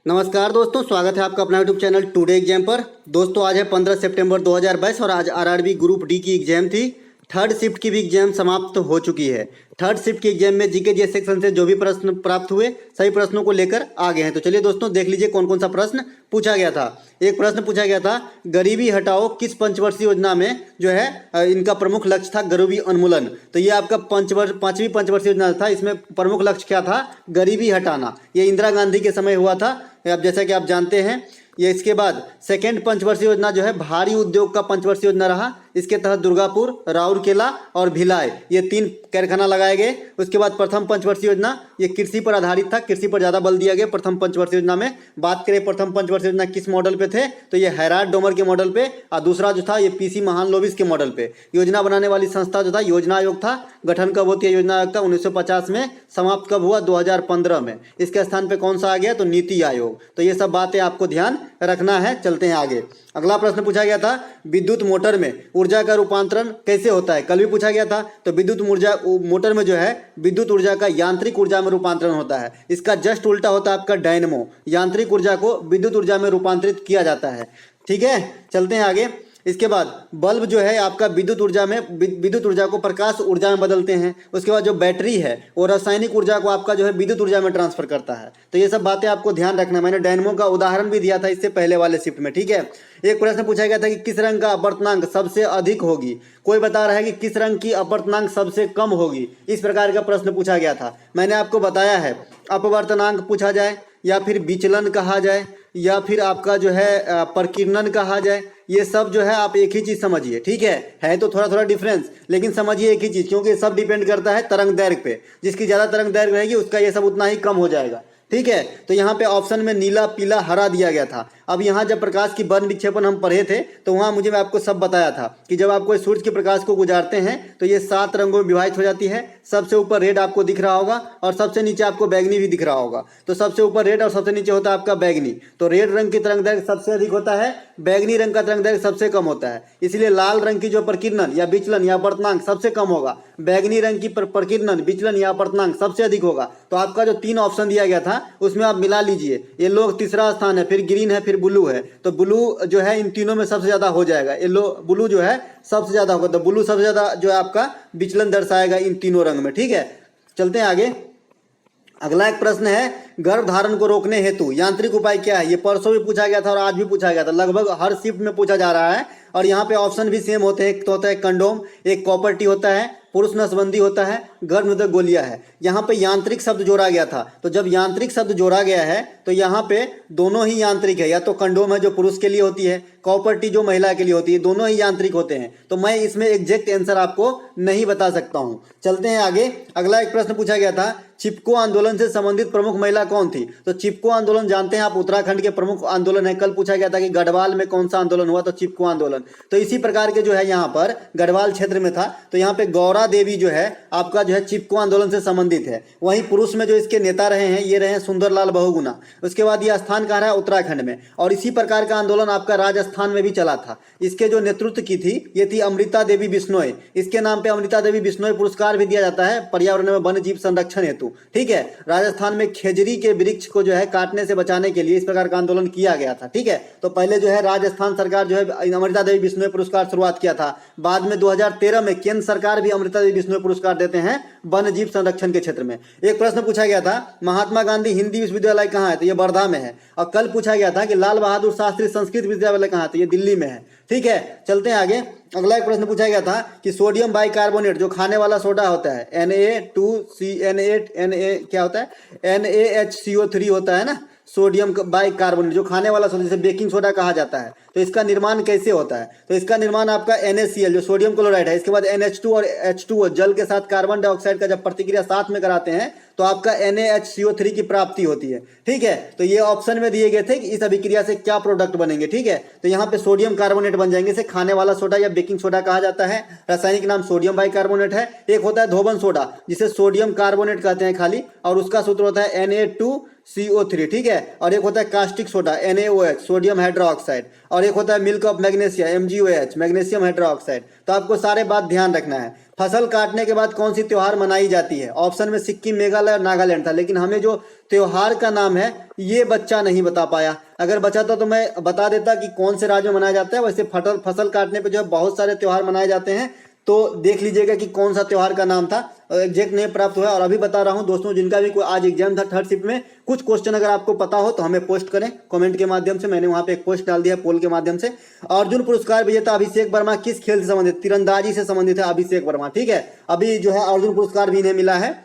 नमस्कार दोस्तों, स्वागत है आपका अपना यूट्यूब चैनल टुडे एग्जाम पर। दोस्तों आज है 15 सितंबर 2022 और आज आरआरबी ग्रुप डी की एग्जाम थी। थर्ड शिफ्ट की भी एग्जाम समाप्त हो चुकी है। थर्ड शिफ्ट की एग्जाम में जीके जीएस सेक्शन से जो भी प्रश्न प्राप्त हुए सभी प्रश्नों को लेकर आ गए हैं। तो चलिए दोस्तों देख लीजिए कौन कौन सा प्रश्न पूछा गया था। एक प्रश्न पूछा गया था, गरीबी हटाओ किस पंचवर्षीय योजना में जो है इनका प्रमुख लक्ष्य था गरीबी उन्मूलन। तो ये आपका पांचवी पंचवर्षीय योजना था। इसमें प्रमुख लक्ष्य क्या था? गरीबी हटाना। ये इंदिरा गांधी के समय हुआ था, अब जैसा कि आप जानते हैं। ये इसके बाद सेकेंड पंचवर्षीय योजना जो है भारी उद्योग का पंचवर्षीय योजना रहा। इसके तहत दुर्गापुर, राउरकेला और भिलाई ये 3 कारखाना लगाए गए। उसके बाद प्रथम पंचवर्षीय योजना ये कृषि पर आधारित था, कृषि पर ज़्यादा बल दिया गया प्रथम पंचवर्षीय योजना में। बात करें प्रथम पंचवर्षीय योजना किस मॉडल पे थे, तो ये हैराल्ड डोमर के मॉडल पे, और दूसरा जो था ये पीसी महालनोबिस के मॉडल पे। योजना बनाने वाली संस्था जो था योजना आयोग था। गठन कब होती है योजना आयोग का? 1950 में। समाप्त कब हुआ? 2015 में। इसके स्थान पे कौन सा आ गया? तो नीति आयोग। तो ये सब बातें आपको ध्यान रखना है। चलते हैं आगे। अगला प्रश्न पूछा गया था, विद्युत मोटर में ऊर्जा का रूपांतरण कैसे होता है? कल भी पूछा गया था। तो विद्युत मोटर में जो है विद्युत ऊर्जा का यांत्रिक ऊर्जा में रूपांतरण होता है। इसका जस्ट उल्टा होता है आपका डायनमो। यांत्रिक ऊर्जा को विद्युत ऊर्जा में रूपांतरित किया जाता है। ठीक है, चलते हैं आगे। इसके बाद बल्ब जो है आपका विद्युत ऊर्जा को प्रकाश ऊर्जा में बदलते हैं। उसके बाद जो बैटरी है वो रासायनिक ऊर्जा को आपका जो है विद्युत ऊर्जा में ट्रांसफर करता है। तो ये सब बातें आपको ध्यान रखना है। मैंने डायनमो का उदाहरण भी दिया था इससे पहले वाले शिफ्ट में। ठीक है, एक प्रश्न पूछा गया था कि किस रंग का अपवर्तनांक सबसे अधिक होगी। कोई बता रहा है कि किस रंग की अपवर्तनांक सबसे कम होगी। इस प्रकार का प्रश्न पूछा गया था। मैंने आपको बताया है, अपवर्तनांक पूछा जाए या फिर विचलन कहा जाए या फिर आपका जो है प्रकीर्णन कहा जाए, ये सब जो है आप एक ही चीज़ समझिए। ठीक है तो थोड़ा थोड़ा डिफरेंस, लेकिन समझिए एक ही चीज़, क्योंकि सब डिपेंड करता है तरंग दैर्घ्य पे। जिसकी ज़्यादा तरंग दैर्घ्य रहेगी उसका ये सब उतना ही कम हो जाएगा। ठीक है, तो यहाँ पे ऑप्शन में नीला, पीला, हरा दिया गया था। अब यहाँ जब प्रकाश की वर्ण विक्षेपण हम पढ़े थे तो वहाँ मैं आपको सब बताया था कि जब आप कोई सूर्य के प्रकाश को गुजारते हैं तो ये 7 रंगों में विभाजित हो जाती है। सबसे ऊपर रेड आपको दिख रहा होगा और सबसे नीचे आपको बैगनी भी दिख रहा होगा। तो सबसे ऊपर रेड और सबसे नीचे होता है आपका बैगनी। तो रेड रंग की तरंग दैर्घ्य सबसे अधिक होता है, बैगनी रंग का तरंग दैर्घ्य सबसे कम होता है। इसलिए लाल रंग की जो प्रकीर्णन या विचलन या अपवर्तनांक सबसे कम होगा, बैगनी रंग की प्रकीर्णन, विचलन या अपवर्तनांक सबसे अधिक होगा। तो आपका जो 3 ऑप्शन दिया गया था उसमें आप मिला लीजिए। ये लोग तीसरा स्थान है, फिर ग्रीन है, फिर ब्लू है। तो ब्लू जो है इन तीनों में सबसे ज्यादा हो जाएगा। येलो ब्लू जो है सबसे ज्यादा होगा। तो ब्लू सबसे ज्यादा जो है आपका विचलन दर्शाएगा इन तीनों रंग में। ठीक है, चलते हैं आगे। अगला एक प्रश्न है, गर्भधारण को रोकने हेतु यांत्रिक उपाय क्या है? ये परसों भी पूछा गया था और आज भी पूछा गया था। लगभग हर शिफ्ट में पूछा जा रहा है और यहाँ पे ऑप्शन भी सेम होते हैं। एक तो होता है कंडोम, एक कॉपर टी होता है, पुरुष नसबंदी होता है, गर्भनिरोधक गोलियां है। यहाँ पे यांत्रिक शब्द जोड़ा गया था। तो जब यांत्रिक शब्द जोड़ा गया है तो यहाँ पे दोनों ही यांत्रिक है। या तो कंडोम है जो पुरुष के लिए होती है, कॉपर टी जो महिला के लिए होती है, दोनों ही यांत्रिक होते हैं। तो मैं इसमें एग्जैक्ट आंसर आपको नहीं बता सकता हूँ। चलते हैं आगे। अगला एक प्रश्न पूछा गया था, चिपको आंदोलन से संबंधित प्रमुख महिला कौन थी? तो चिपको आंदोलन जानते हैं आप, उत्तराखंड के प्रमुख आंदोलन है। कल पूछा गया था कि गढ़वाल में कौन सा आंदोलन हुआ, तो चिपको आंदोलन। तो इसी प्रकार के जो है यहाँ पर गढ़वाल क्षेत्र में था। तो यहाँ पे गौरा देवी जो है आपका जो है चिपको आंदोलन से संबंधित है। वहीं पुरुष में जो इसके नेता रहे हैं ये रहे सुंदरलाल बहुगुणा। उसके बाद ये स्थान कहाँ रहा? उत्तराखंड में। और इसी प्रकार का आंदोलन आपका राजस्थान में भी चला था। इसके जो नेतृत्व की थी ये थी अमृता देवी बिश्नोई। इसके नाम पे अमृता देवी बिश्नोई पुरस्कार भी दिया जाता है पर्यावरण में वन्य जीव संरक्षण हेतु। ठीक है, राजस्थान में खेजरी के वृक्ष को जो है काटने से बचाने के लिए इस प्रकार का आंदोलन किया गया था। ठीक है, तो पहले जो है राजस्थान सरकार जो है अमृता देवी बिश्नोई पुरस्कार शुरुआत किया था। बाद में 2013 में केंद्र सरकार भी अमृता देवी बिश्नोई पुरस्कार देते हैं वन्य जीव संरक्षण के क्षेत्र में। एक प्रश्न पूछा गया था, महात्मा गांधी हिंदी विश्वविद्यालय कहाँ है? तो ये वर्धा में है। और कल पूछा गया था कि लाल बहादुर शास्त्री संस्कृत विश्वविद्यालय कहाँ है? तो ये दिल्ली में है। ठीक है, चलते हैं आगे। अगला एक प्रश्न पूछा गया था कि सोडियम बाइकार्बोनेट जो खाने वाला सोडा होता है Na2CN8 क्या होता है? NaHCO3 होता है ना, सोडियम बाइकार्बोनेट जो खाने वाला सोडा, जिसे बेकिंग सोडा कहा जाता है। तो इसका निर्माण कैसे होता है? तो इसका निर्माण आपका NaCl जो सोडियम क्लोराइड है, इसके बाद NH2 और H2O जल के साथ कार्बन डाइऑक्साइड का जब प्रतिक्रिया साथ में कराते हैं तो आपका NaHCO3 की प्राप्ति होती है। ठीक है, तो ये ऑप्शन में दिए गए थे कि इस अभिक्रिया से क्या प्रोडक्ट बनेंगे। ठीक है, तो यहाँ पे सोडियम कार्बोनेट बन जाएंगे। इसे खाने वाला सोडा या बेकिंग सोडा कहा जाता है। रासायनिक नाम सोडियम बाइकार्बोनेट है। एक होता है धोबन सोडा जिसे सोडियम कार्बोनेट कहते हैं खाली, और उसका सूत्र होता है CO3, ठीक है। और एक होता है caustic soda NaOH, sodium hydroxide. और एक होता है milk of magnesia MgOH, magnesium hydroxide. तो आपको सारे बात ध्यान रखना है। फसल काटने के बाद कौन सी त्योहार मनाई जाती है? ऑप्शन में सिक्किम, मेघालय और नागालैंड था, लेकिन हमें जो त्योहार का नाम है ये बच्चा नहीं बता पाया। अगर बचा था तो मैं बता देता कि कौन से राज्य में मनाया जाता है। वैसे फसल काटने पे जो है बहुत सारे त्योहार मनाए जाते हैं, तो देख लीजिएगा कि कौन सा त्योहार का नाम था। एग्जैक्ट नहीं प्राप्त हुआ। और अभी बता रहा हूं दोस्तों, जिनका भी कोई आज एग्जाम था थर्ड शिफ्ट में, कुछ क्वेश्चन अगर आपको पता हो तो हमें पोस्ट करें कमेंट के माध्यम से। मैंने वहां पे एक पोस्ट डाल दिया पोल के माध्यम से। अर्जुन पुरस्कार विजेता अभिषेक वर्मा किस खेल से संबंधित? तीरंदाजी से संबंधित है अभिषेक वर्मा, ठीक है। अभी जो है अर्जुन पुरस्कार भी इन्हें मिला है।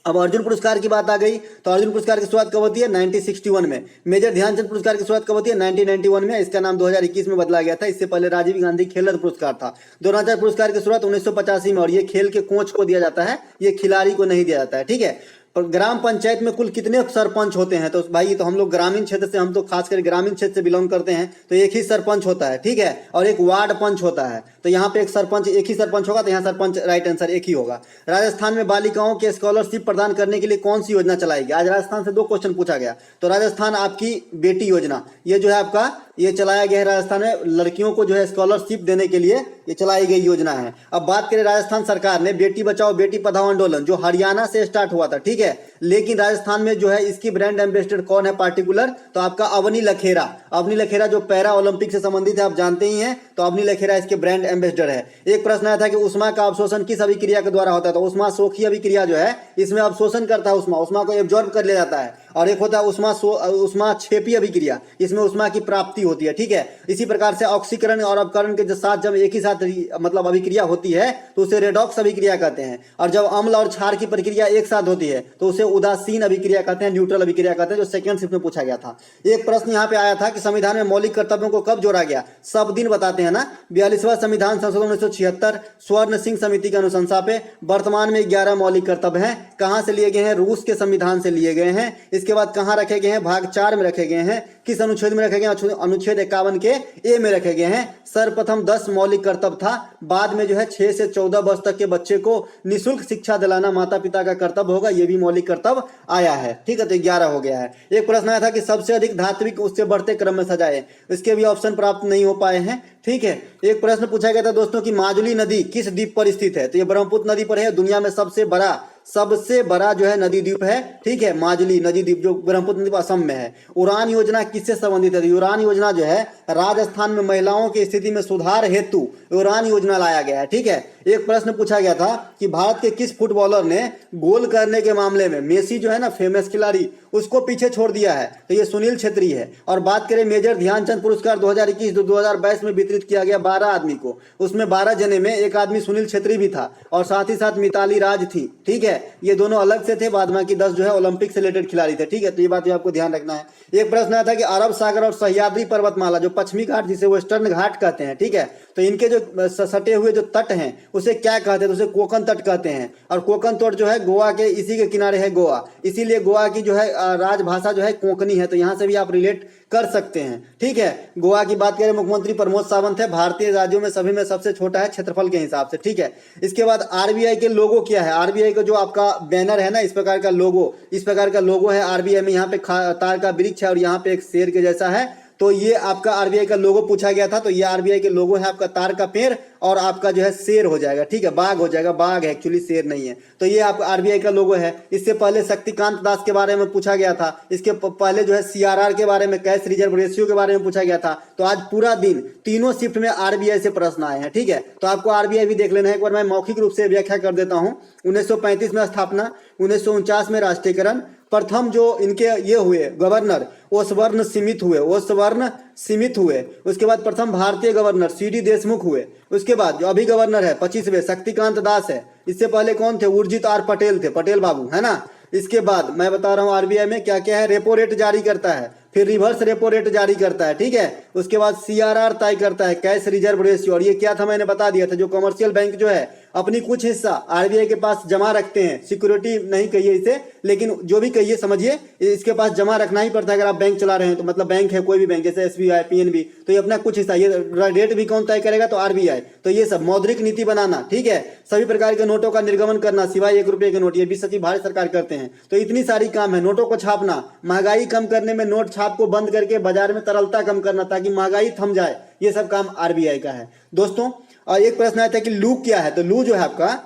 अब अर्जुन पुरस्कार की बात आ गई तो अर्जुन पुरस्कार की शुरुआत कब होती है? 1961 में। मेजर ध्यानचंद पुरस्कार की शुरुआत कब होती है? 1991 में। इसका नाम 2021 में बदला गया था। इससे पहले राजीव गांधी खेल रत्न पुरस्कार था। द्रोणाचार्य पुरस्कार की शुरुआत 1985 में, और ये खेल के कोच को दिया जाता है, ये खिलाड़ी को नहीं दिया जाता है, ठीक है। पर ग्राम पंचायत में कुल कितने सरपंच होते हैं? तो भाई तो हम लोग ग्रामीण क्षेत्र से, हम तो खासकर ग्रामीण क्षेत्र से बिलोंग करते हैं, तो एक ही सरपंच होता है, ठीक है। और एक वार्ड पंच होता है। तो यहाँ पे एक सरपंच, एक ही सरपंच होगा, तो यहाँ सरपंच राइट आंसर एक ही होगा। राजस्थान में बालिकाओं के स्कॉलरशिप प्रदान करने के लिए कौन सी योजना चलाई गई? आज राजस्थान से 2 क्वेश्चन पूछा गया। तो राजस्थान आपकी बेटी योजना, ये जो है आपका ये चलाया गया है राजस्थान में। लड़कियों को जो है स्कॉलरशिप देने के लिए ये चलाई गई योजना है। अब बात करें राजस्थान सरकार ने बेटी बचाओ बेटी पढ़ाओ आंदोलन जो हरियाणा से स्टार्ट हुआ था, ठीक है, लेकिन राजस्थान में जो है इसकी ब्रांड एम्बेसडर कौन है पार्टिकुलर? तो आपका अवनी लखेरा। अवनी लखेरा जो पैरा ओलंपिक से संबंधित है, आप जानते ही हैं। तो अवनी लखेरा इसके ब्रांड एम्बेसडर है। एक प्रश्न आया था कि उष्मा का अवशोषण किस अभिक्रिया के द्वारा होता है? तो उष्मा सोखी अभिक्रिया जो है इसमें अवशोषण करता है, उष्मा को एब्जॉर्ब कर ले जाता है। और एक होता है उष्मा क्षेपी अभिक्रिया, इसमें उष्मा की प्राप्ति होती है, ठीक है। इसी प्रकार से ऑक्सीकरण और अपकरण के साथ जब एक ही साथ मतलब अभिक्रिया होती है तो उसे रेडॉक्स अभिक्रिया कहते हैं। और जब अम्ल और क्षार की प्रक्रिया एक साथ होती है तो उसे उदासीन अभिक्रिया कहते हैं, न्यूट्रल अभिक्रिया कहते हैं, जो सेकंड शिफ्ट में पूछा गया था। एक प्रश्न यहाँ पे आया था कि संविधान में मौलिक कर्तव्यों को कब जोड़ा गया? सब दिन बताते हैं ना। 42वां संविधान संशोधन 1976 स्वर्ण सिंह समिति की अनुशंसा पे। वर्तमान में 11 मौलिक कर्तव्य हैं। कहाँ से लिए गए हैं? रूस के संविधान से लिए गए हैं। इसके बाद कहाँ रखे गए हैं? भाग 4 में रखे गए हैं। किस अनुच्छेद में रखे गए हैं? अनुच्छेद 51 के ए में रखे गए हैं। सर्वप्रथम 10 मौलिक कर्तव्य था, बाद में जो है 6 से 14 वर्ष तक के बच्चे को निःशुल्क शिक्षा दिलाना माता पिता का कर्तव्य होगा, ये भी मौलिक कर्तव्य आया है, ठीक है। तो 11 हो गया है। एक प्रश्न आया था कि सबसे अधिक धात्विक उससे बढ़ते क्रम में सजाए, इसके भी ऑप्शन प्राप्त नहीं हो पाए हैं, ठीक है। एक प्रश्न पूछा गया था दोस्तों कि माजुली नदी किस द्वीप पर स्थित है? तो ये ब्रह्मपुत्र नदी पर है। दुनिया में सबसे बड़ा जो है नदी द्वीप है, ठीक है, माजुली नदी द्वीप जो ब्रह्मपुत्र नदी पर असम में है। उड़ान योजना किससे संबंधित है? उड़ान योजना जो है राजस्थान में महिलाओं की स्थिति में सुधार हेतु उड़ान योजना लाया गया है, ठीक है। एक प्रश्न पूछा गया था कि भारत के किस फुटबॉलर ने गोल करने के मामले में, मेसी जो है ना फेमस खिलाड़ी, उसको पीछे छोड़ दिया है? तो ये सुनील छेत्री है। और बात करें मेजर ध्यानचंद पुरस्कार 2021-2022 में वितरित किया गया 12 आदमी को, उसमें 12 जने में एक आदमी सुनील छेत्री भी था और साथ ही साथ मिताली राज थी, ठीक है। ये दोनों अलग से थे, बाद में की 10 जो है ओलंपिक से रिलेटेड खिलाड़ी थे, ठीक है। तो ये बात आपको ध्यान रखना है। एक प्रश्न आया था कि अरब सागर और सह्याद्री पर्वतमाला जो पश्चिमी घाट जिसे वेस्टर्न घाट कहते हैं, ठीक है, तो इनके जो सटे हुए जो तट हैं उसे क्या कहते हैं? तो उसे कोकण तट कहते हैं। और कोकण तट जो है गोवा के इसी के किनारे है गोवा, इसीलिए गोवा की जो है राजभाषा जो है कोंकणी है। तो यहाँ से भी आप रिलेट कर सकते हैं, ठीक है। गोवा की बात करें, मुख्यमंत्री प्रमोद सावंत है। भारतीय राज्यों में सभी में सबसे छोटा है क्षेत्रफल के हिसाब से, ठीक है। इसके बाद आरबीआई के लोगो क्या है? आरबीआई का जो आपका बैनर है ना, इस प्रकार का लोगो है आरबीआई में। यहाँ पे तार का वृक्ष है और यहाँ पे एक शेर के जैसा है। तो ये आपका आरबीआई का लोगो पूछा गया था। तो ये आरबीआई के लोगो है आपका तार का पेड़ और आपका जो है शेर हो जाएगा, ठीक है, बाघ हो जाएगा, बाघ है एक्चुअली, शेर नहीं है। तो ये आपका आरबीआई का लोगो है। इससे पहले शक्तिकांत दास के बारे में पूछा गया था। इसके पहले जो है सीआरआर के बारे में, कैश रिजर्व रेशियो के बारे में पूछा गया था। तो आज पूरा दिन तीनों शिफ्ट में आरबीआई से प्रश्न आए हैं, ठीक है। तो आपको आरबीआई भी देख लेना है। एक बार मैं मौखिक रूप से व्याख्या कर देता हूँ। 1935 में स्थापना, 1949 में राष्ट्रीयकरण। प्रथम जो इनके ये हुए गवर्नर वो स्वर्ण सीमित हुए। उसके बाद प्रथम भारतीय गवर्नर सीडी देशमुख हुए। उसके बाद जो अभी गवर्नर है 25वें शक्तिकांत दास है। इससे पहले कौन थे? उर्जित आर पटेल थे, पटेल बाबू, है ना। इसके बाद मैं बता रहा हूँ आरबीआई में क्या क्या है। रेपो रेट जारी करता है, फिर रिवर्स रेपो रेट जारी करता है, ठीक है। उसके बाद सीआरआर तय करता है, कैश रिजर्व रेशियो। और ये क्या था मैंने बता दिया था, जो कमर्शियल बैंक जो है अपनी कुछ हिस्सा आरबीआई के पास जमा रखते हैं, सिक्योरिटी नहीं कहिए इसे, लेकिन जो भी कहिए समझिए, इसके पास जमा रखना ही पड़ता है अगर आप बैंक चला रहे हैं तो। मतलब बैंक है कोई भी बैंक, जैसे एसबीआई, पीएनबी, तो ये अपना कुछ हिस्सा, ये रेट भी कौन तय करेगा, तो आरबीआई। तो ये सब मौद्रिक नीति बनाना, ठीक है, सभी प्रकार के नोटों का निर्गमन करना सिवाय 1 रुपए के नोट, ये भी सचिव भारत सरकार करते हैं। तो इतनी सारी काम है, नोटों को छापना, महंगाई कम करने में नोट छाप को बंद करके बाजार में तरलता कम करना ताकि महंगाई थम जाए, ये सब काम आरबीआई का है दोस्तों। और एक प्रश्न आया था कि लू क्या है, तो लू जो है आपका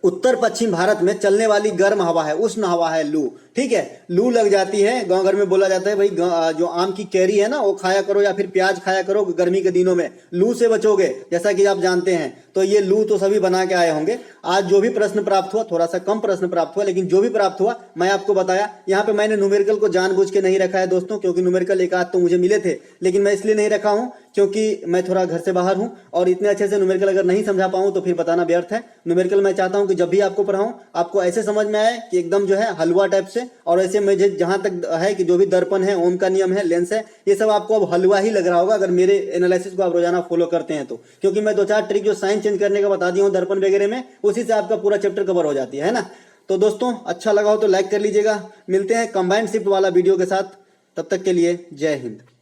उत्तर पश्चिम भारत में चलने वाली गर्म हवा है, उष्ण हवा है लू, ठीक है। लू लग जाती है, गांव घर में बोला जाता है भाई जो आम की कैरी है ना वो खाया करो या फिर प्याज खाया करो गर्मी के दिनों में, लू से बचोगे, जैसा कि आप जानते हैं। तो ये लू तो सभी बना के आए होंगे। आज जो भी प्रश्न प्राप्त हुआ, थोड़ा सा कम प्रश्न प्राप्त हुआ, लेकिन जो भी प्राप्त हुआ मैं आपको बताया। यहाँ पे मैंने न्यूमेरिकल को जानबूझ के नहीं रखा है दोस्तों, क्योंकि न्यूमेरिकल एक आध तो मुझे मिले थे, लेकिन मैं इसलिए नहीं रखा हूँ क्योंकि मैं थोड़ा घर से बाहर हूँ और इतने अच्छे से न्यूमेरिकल अगर नहीं समझा पाऊँ तो फिर बताना व्यर्थ है। न्यूमेरिकल मैं चाहता हूँ कि जब भी आपको पढ़ाऊँ आपको ऐसे समझ में आए कि एकदम जो है हलवा टाइप से, और ऐसे मुझे जहां तक है कि जो भी दर्पण है, ओम का नियम है, लेंस है, ये सब आपको अब हलवा ही लग रहा होगा अगर मेरे एनालिसिस को आप रोजाना फॉलो करते हैं तो। क्योंकि मैं 2-4 ट्रिक जो साइन चेंज करने का बता दिया हूँ दर्पण वगैरह में, उसी से आपका पूरा चैप्टर कवर हो जाती है ना। तो दोस्तों अच्छा लगा हो तो लाइक कर लीजिएगा। मिलते हैं कंबाइंड शिफ्ट वाला वीडियो के साथ, तब तक के लिए जय हिंद।